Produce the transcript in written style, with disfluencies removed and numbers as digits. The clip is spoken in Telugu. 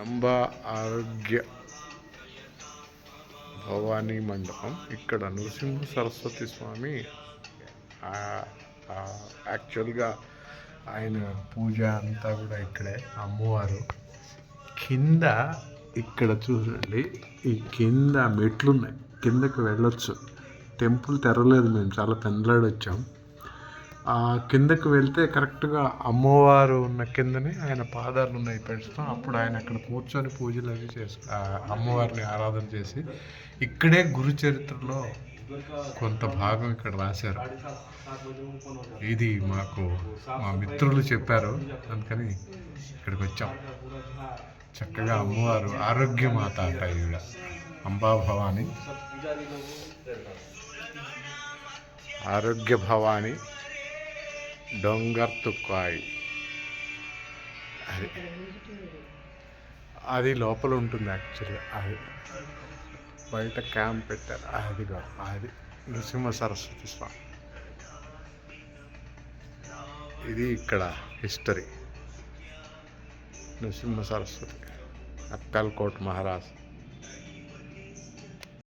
అంబా ఆరోగ్య భవానీ మండపం. ఇక్కడ నృసింహ సరస్వతి స్వామి యాక్చువల్గా ఆయన పూజ అంతా కూడా ఇక్కడే. అమ్మవారు కింద ఇక్కడ చూడండి, ఈ కింద మెట్లున్నాయి, కిందకి వెళ్ళొచ్చు. టెంపుల్ తెరవలేదు, మేము చాలా పెందలాడొచ్చాం. కిందకి వెళ్తే కరెక్ట్గా అమ్మవారు ఉన్న కిందనే ఆయన పాదాలు ఉన్నాయి పెంచుతాం. అప్పుడు ఆయన అక్కడ కూర్చొని పూజలు అవి అమ్మవారిని ఆరాధన చేసి, ఇక్కడే గురు చరిత్రలో కొంత భాగం ఇక్కడ రాశారు. ఇది మాకు మా మిత్రులు చెప్పారు, అందుకని ఇక్కడికి వచ్చాం. చక్కగా అమ్మవారు ఆరోగ్యమాత అంట ఈవిడ, అంబా భవాని, ఆరోగ్య భవాని డొంగర్తుక్కాయ్. అది లోపల ఉంటుంది యాక్చువల్గా. అది బయట క్యాంప్ పెట్టారు. అది నృసింహ సరస్వతి స్వామి. ఇది ఇక్కడ హిస్టరీ. నృసింహ సరస్వతి, అక్కల్కోట్ మహారాజ్.